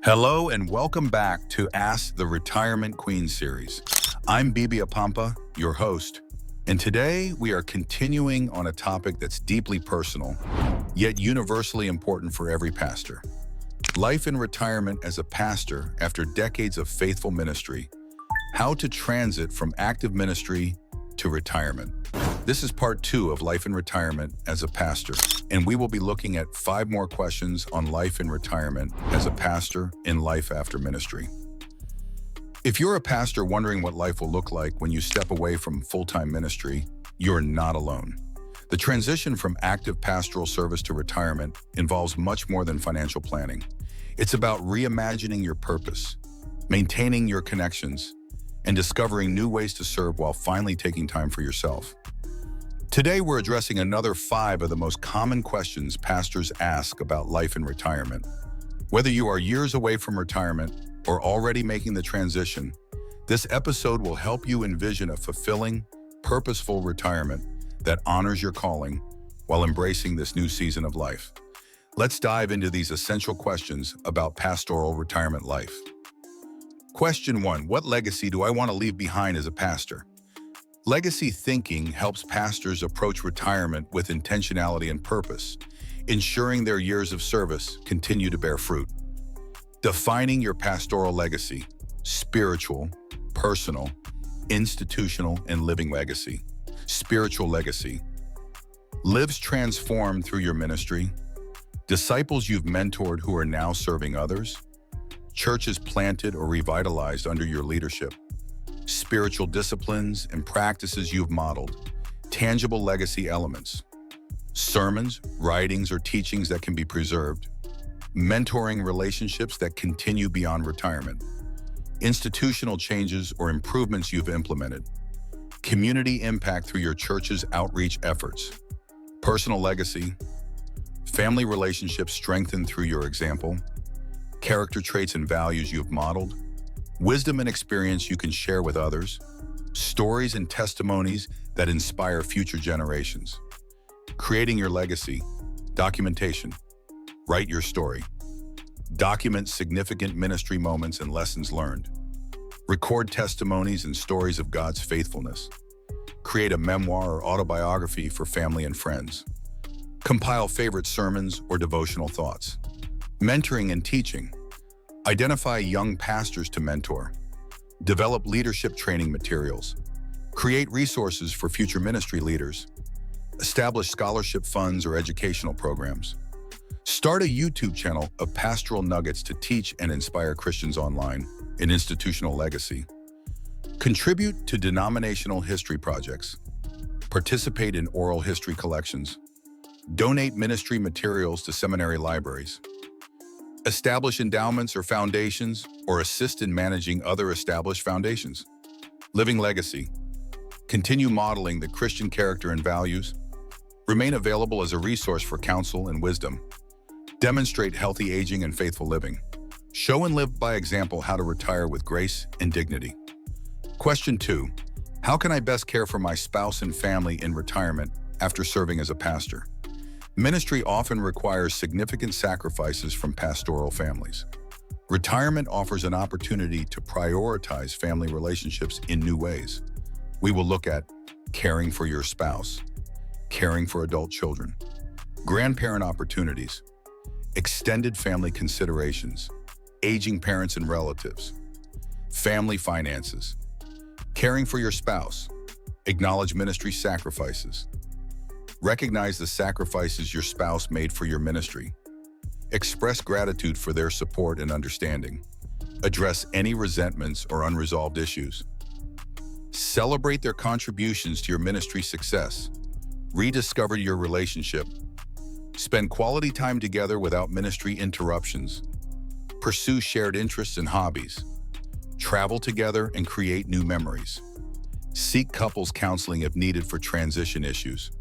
Hello and welcome back to Ask the Retirement Queen series. I'm Bibi Apampa, your host, and today we are continuing on a topic that's deeply personal, yet universally important for every pastor. Life in retirement as a pastor after decades of faithful ministry, how to transit from active ministry to retirement. This is part 2 of Life in Retirement as a Pastor, and we will be looking at 5 more questions on life in retirement as a pastor in life after ministry. If you're a pastor wondering what life will look like when you step away from full-time ministry, you're not alone. The transition from active pastoral service to retirement involves much more than financial planning. It's about reimagining your purpose, maintaining your connections, and discovering new ways to serve while finally taking time for yourself. Today, we're addressing another 5 of the most common questions pastors ask about life in retirement. Whether you are years away from retirement or already making the transition, this episode will help you envision a fulfilling, purposeful retirement that honors your calling while embracing this new season of life. Let's dive into these essential questions about pastoral retirement life. Question 1. What legacy do I want to leave behind as a pastor? Legacy thinking helps pastors approach retirement with intentionality and purpose, ensuring their years of service continue to bear fruit. Defining your pastoral legacy: spiritual, personal, institutional, and living legacy. Spiritual legacy: lives transformed through your ministry, disciples you've mentored who are now serving others, churches planted or revitalized under your leadership, spiritual disciplines and practices you've modeled, tangible legacy elements, sermons, writings, or teachings that can be preserved, mentoring relationships that continue beyond retirement, institutional changes or improvements you've implemented, community impact through your church's outreach efforts, personal legacy, family relationships strengthened through your example, character traits and values you've modeled, wisdom and experience you can share with others, stories and testimonies that inspire future generations. Creating your legacy: documentation. Write your story. Document significant ministry moments and lessons learned. Record testimonies and stories of God's faithfulness. Create a memoir or autobiography for family and friends. Compile favorite sermons or devotional thoughts. Mentoring and teaching. Identify young pastors to mentor. Develop leadership training materials. Create resources for future ministry leaders. Establish scholarship funds or educational programs. Start a YouTube channel of pastoral nuggets to teach and inspire Christians online. An institutional legacy. Contribute to denominational history projects. Participate in oral history collections. Donate ministry materials to seminary libraries. Establish endowments or foundations, or assist in managing other established foundations. Living legacy: continue modeling the Christian character and values. Remain available as a resource for counsel and wisdom. Demonstrate healthy aging and faithful living. Show and live by example how to retire with grace and dignity. Question 2. How can I best care for my spouse and family in retirement after serving as a pastor? Ministry often requires significant sacrifices from pastoral families. Retirement offers an opportunity to prioritize family relationships in new ways. We will look at caring for your spouse, caring for adult children, grandparent opportunities, extended family considerations, aging parents and relatives, family finances, caring for your spouse, acknowledge ministry sacrifices, recognize the sacrifices your spouse made for your ministry, express gratitude for their support and understanding, address any resentments or unresolved issues, celebrate their contributions to your ministry success, rediscover your relationship, spend quality time together without ministry interruptions, pursue shared interests and hobbies, travel together and create new memories, seek couples counseling if needed for transition issues,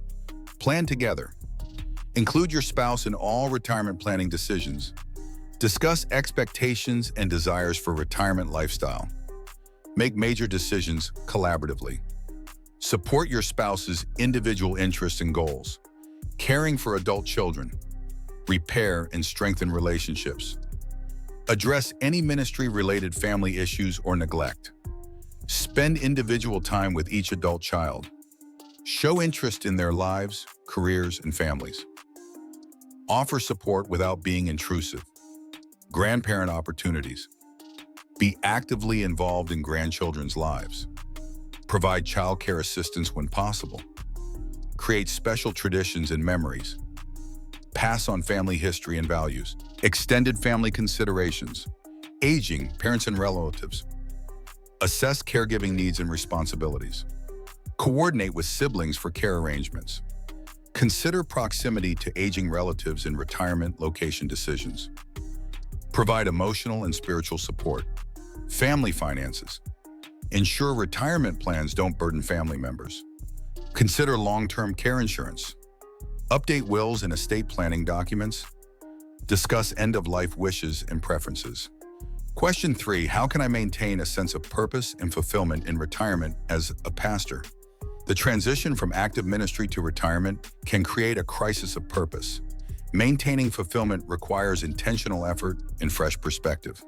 plan together, include your spouse in all retirement planning decisions, discuss expectations and desires for retirement lifestyle, make major decisions collaboratively, support your spouse's individual interests and goals, caring for adult children, repair and strengthen relationships, Address any ministry-related family issues or neglect. Spend individual time with each adult child. Show interest in their lives, careers, and families. Offer support without being intrusive. Grandparent opportunities. Be actively involved in grandchildren's lives. Provide childcare assistance when possible. Create special traditions and memories. Pass on family history and values. Extended family considerations. Aging, parents and relatives. Assess caregiving needs and responsibilities. Coordinate with siblings for care arrangements. Consider proximity to aging relatives in retirement location decisions. Provide emotional and spiritual support. Family finances. Ensure retirement plans don't burden family members. Consider long-term care insurance. Update wills and estate planning documents. Discuss end-of-life wishes and preferences. Question 3, how can I maintain a sense of purpose and fulfillment in retirement as a pastor? The transition from active ministry to retirement can create a crisis of purpose. Maintaining fulfillment requires intentional effort and fresh perspective.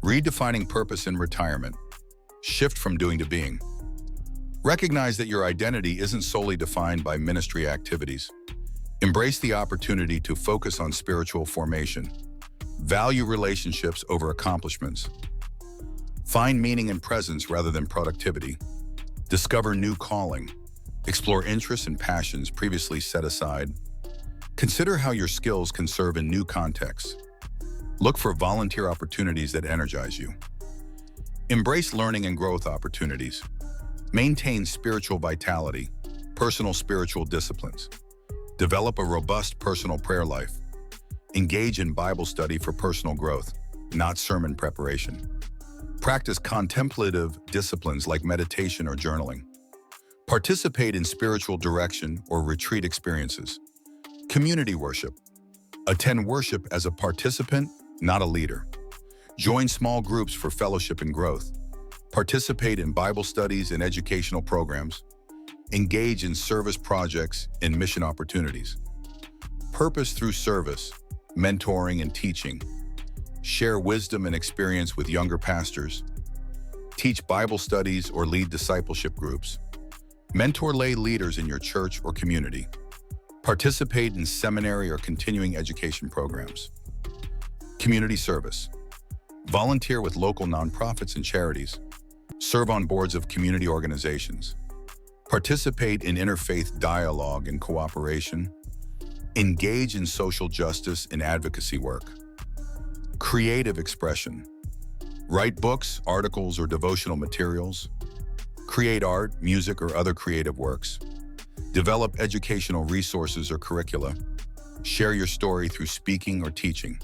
Redefining purpose in retirement. Shift from doing to being. Recognize that your identity isn't solely defined by ministry activities. Embrace the opportunity to focus on spiritual formation. Value relationships over accomplishments. Find meaning in presence rather than productivity. Discover new calling. Explore interests and passions previously set aside. Consider how your skills can serve in new contexts. Look for volunteer opportunities that energize you. Embrace learning and growth opportunities. Maintain spiritual vitality, personal spiritual disciplines. Develop a robust personal prayer life. Engage in Bible study for personal growth, not sermon preparation. Practice contemplative disciplines like meditation or journaling. Participate in spiritual direction or retreat experiences. Community worship. Attend worship as a participant, not a leader. Join small groups for fellowship and growth. Participate in Bible studies and educational programs. Engage in service projects and mission opportunities. Purpose through service, mentoring and teaching. Share wisdom and experience with younger pastors. Teach Bible studies or lead discipleship groups. Mentor lay leaders in your church or community. Participate in seminary or continuing education programs. Community service. Volunteer with local nonprofits and charities. Serve on boards of community organizations. Participate in interfaith dialogue and cooperation. Engage in social justice and advocacy work. Creative expression. Write books, articles, or devotional materials. Create art, music, or other creative works. Develop educational resources or curricula. Share your story through speaking or teaching.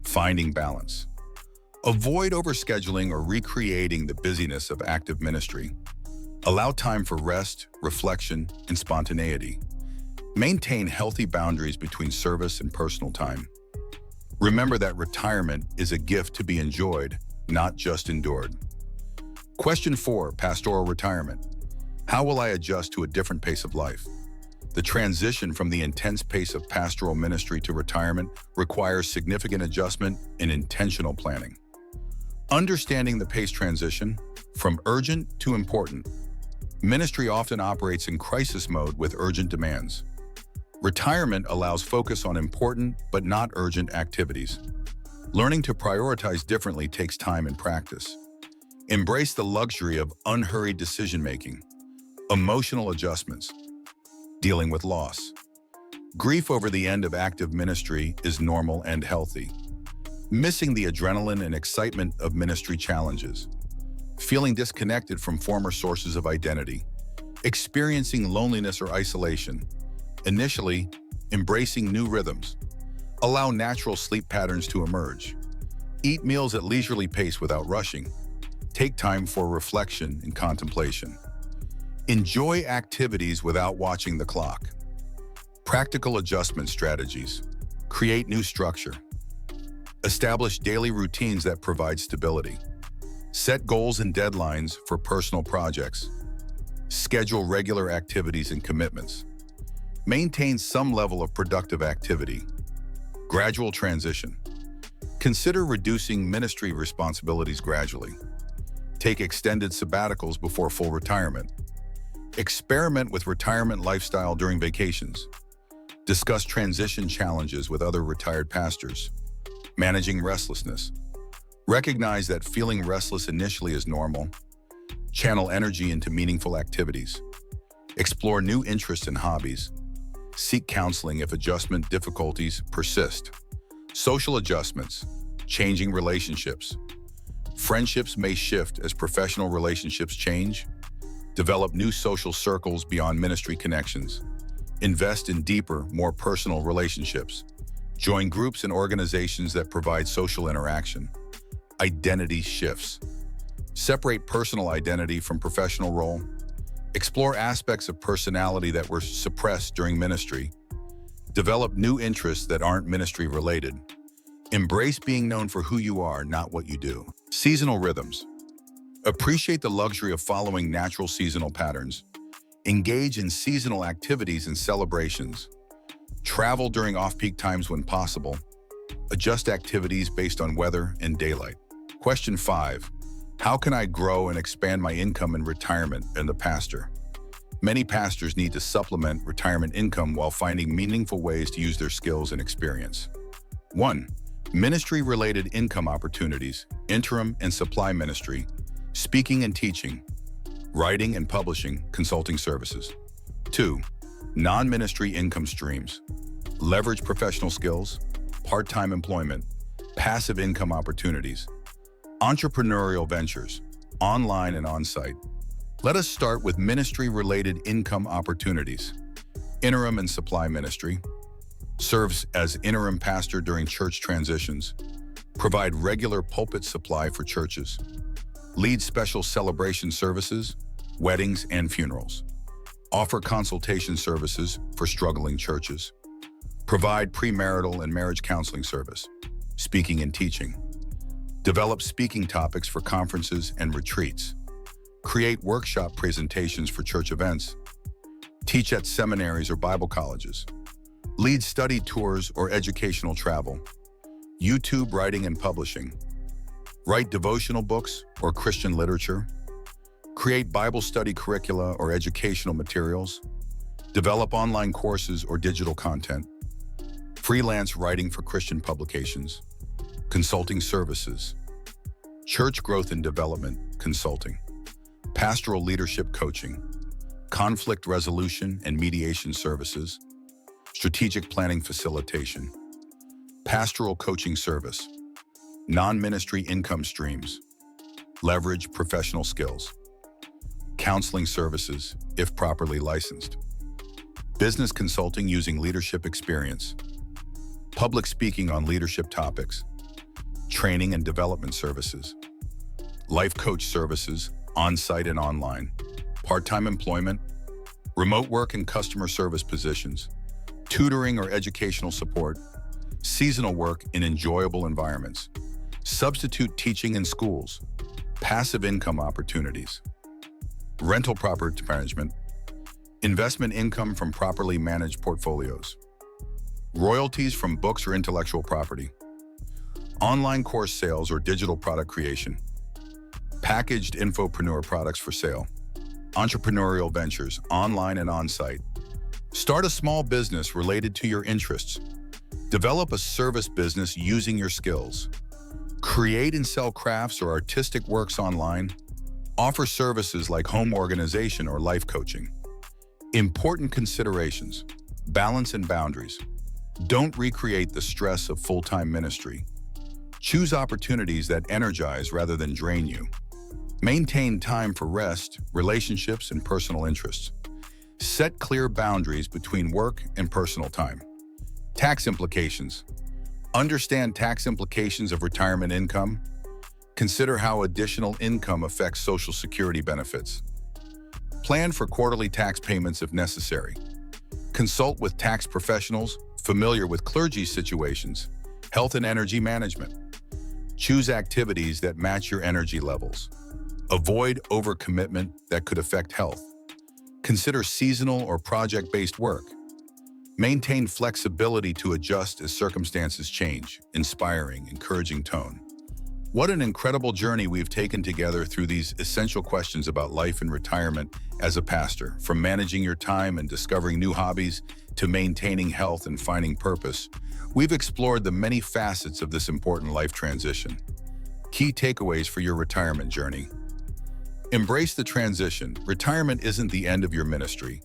Finding balance. Avoid overscheduling or recreating the busyness of active ministry. Allow time for rest, reflection, and spontaneity. Maintain healthy boundaries between service and personal time. Remember that retirement is a gift to be enjoyed, not just endured. Question 4, pastoral retirement. How will I adjust to a different pace of life? The transition from the intense pace of pastoral ministry to retirement requires significant adjustment and intentional planning. Understanding the pace transition, from urgent to important. Ministry often operates in crisis mode with urgent demands. Retirement allows focus on important but not urgent activities. Learning to prioritize differently takes time and practice. Embrace the luxury of unhurried decision-making. Emotional adjustments. Dealing with loss. Grief over the end of active ministry is normal and healthy. Missing the adrenaline and excitement of ministry challenges. Feeling disconnected from former sources of identity. Experiencing loneliness or isolation. Initially, embracing new rhythms. Allow natural sleep patterns to emerge. Eat meals at leisurely pace without rushing. Take time for reflection and contemplation. Enjoy activities without watching the clock. Practical adjustment strategies. Create new structure. Establish daily routines that provide stability. Set goals and deadlines for personal projects. Schedule regular activities and commitments. Maintain some level of productive activity. Gradual transition. Consider reducing ministry responsibilities gradually. Take extended sabbaticals before full retirement. Experiment with retirement lifestyle during vacations. Discuss transition challenges with other retired pastors. Managing restlessness. Recognize that feeling restless initially is normal. Channel energy into meaningful activities. Explore new interests and hobbies. Seek counseling if adjustment difficulties persist. Social adjustments. Changing relationships. Friendships may shift as professional relationships change. Develop new social circles beyond ministry connections. Invest in deeper, more personal relationships. Join groups and organizations that provide social interaction. Identity shifts. Separate personal identity from professional role. Explore aspects of personality that were suppressed during ministry. Develop new interests that aren't ministry related. Embrace being known for who you are, not what you do. Seasonal rhythms. Appreciate the luxury of following natural seasonal patterns. Engage in seasonal activities and celebrations. Travel during off-peak times when possible. Adjust activities based on weather and daylight. Question 5. How can I grow and expand my income in retirement and the pastor? Many pastors need to supplement retirement income while finding meaningful ways to use their skills and experience. 1. Ministry-related income opportunities, interim and supply ministry, speaking and teaching, writing and publishing, consulting services. 2. Non-ministry income streams, leverage professional skills, part-time employment, passive income opportunities, entrepreneurial ventures, online and on-site. Let us start with ministry-related income opportunities. Interim and supply ministry. Serves as interim pastor during church transitions. Provide regular pulpit supply for churches. Lead special celebration services, weddings and funerals. Offer consultation services for struggling churches. Provide premarital and marriage counseling service. Speaking and teaching. Develop speaking topics for conferences and retreats. Create workshop presentations for church events. Teach at seminaries or Bible colleges. Lead study tours or educational travel. YouTube writing and publishing. Write devotional books or Christian literature. Create Bible study curricula or educational materials. Develop online courses or digital content. Freelance writing for Christian publications. Consulting services. Church growth and development consulting. Pastoral leadership coaching. Conflict resolution and mediation services. Strategic planning facilitation. Pastoral coaching service. Non-ministry income streams. Leverage professional skills. Counseling services, if properly licensed. Business consulting using leadership experience. Public speaking on leadership topics. Training and development services. Life coach services, on-site and online. Part-time employment. Remote work and customer service positions. Tutoring or educational support. Seasonal work in enjoyable environments. Substitute teaching in schools. Passive income opportunities. Rental property management. Investment income from properly managed portfolios. Royalties from books or intellectual property. Online course sales or digital product creation. Packaged infopreneur products for sale. Entrepreneurial ventures, online and on-site. Start a small business related to your interests. Develop a service business using your skills. Create and sell crafts or artistic works online. Offer services like home organization or life coaching. Important considerations: balance and boundaries. Don't recreate the stress of full-time ministry. Choose opportunities that energize rather than drain you. Maintain time for rest, relationships, and personal interests. Set clear boundaries between work and personal time. Tax implications. Understand tax implications of retirement income. Consider how additional income affects Social Security benefits. Plan for quarterly tax payments if necessary. Consult with tax professionals familiar with clergy situations, health and energy management. Choose activities that match your energy levels. Avoid overcommitment that could affect health. Consider seasonal or project-based work. Maintain flexibility to adjust as circumstances change. Inspiring, encouraging tone. What an incredible journey we've taken together through these essential questions about life and retirement as a pastor. From managing your time and discovering new hobbies to maintaining health and finding purpose, we've explored the many facets of this important life transition. Key takeaways for your retirement journey. Embrace the transition. Retirement isn't the end of your ministry.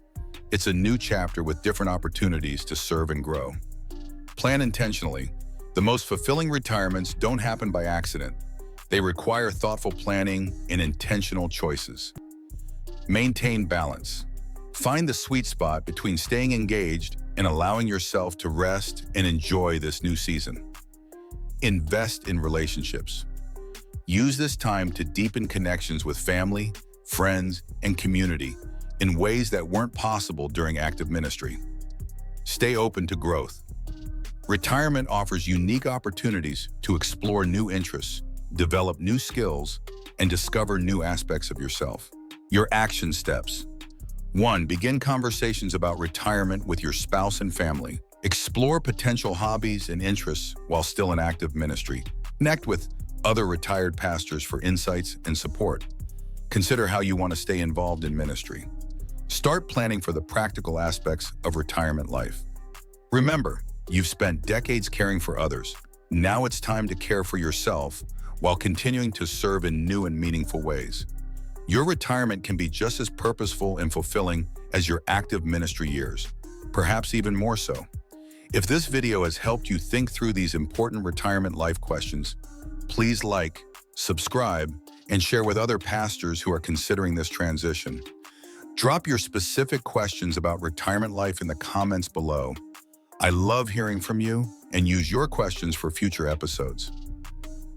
It's a new chapter with different opportunities to serve and grow. Plan intentionally. The most fulfilling retirements don't happen by accident. They require thoughtful planning and intentional choices. Maintain balance. Find the sweet spot between staying engaged and allowing yourself to rest and enjoy this new season. Invest in relationships. Use this time to deepen connections with family, friends, and community in ways that weren't possible during active ministry. Stay open to growth. Retirement offers unique opportunities to explore new interests, develop new skills, and discover new aspects of yourself. Your action steps. 1. Begin conversations about retirement with your spouse and family. Explore potential hobbies and interests while still in active ministry. Connect with other retired pastors for insights and support. Consider how you want to stay involved in ministry. Start planning for the practical aspects of retirement life. Remember, you've spent decades caring for others. Now it's time to care for yourself while continuing to serve in new and meaningful ways. Your retirement can be just as purposeful and fulfilling as your active ministry years, perhaps even more so. If this video has helped you think through these important retirement life questions, please like, subscribe, and share with other pastors who are considering this transition. Drop your specific questions about retirement life in the comments below. I love hearing from you and use your questions for future episodes.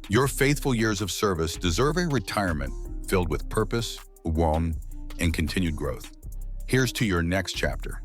Your faithful years of service deserve a retirement filled with purpose, warmth, and continued growth. Here's to your next chapter.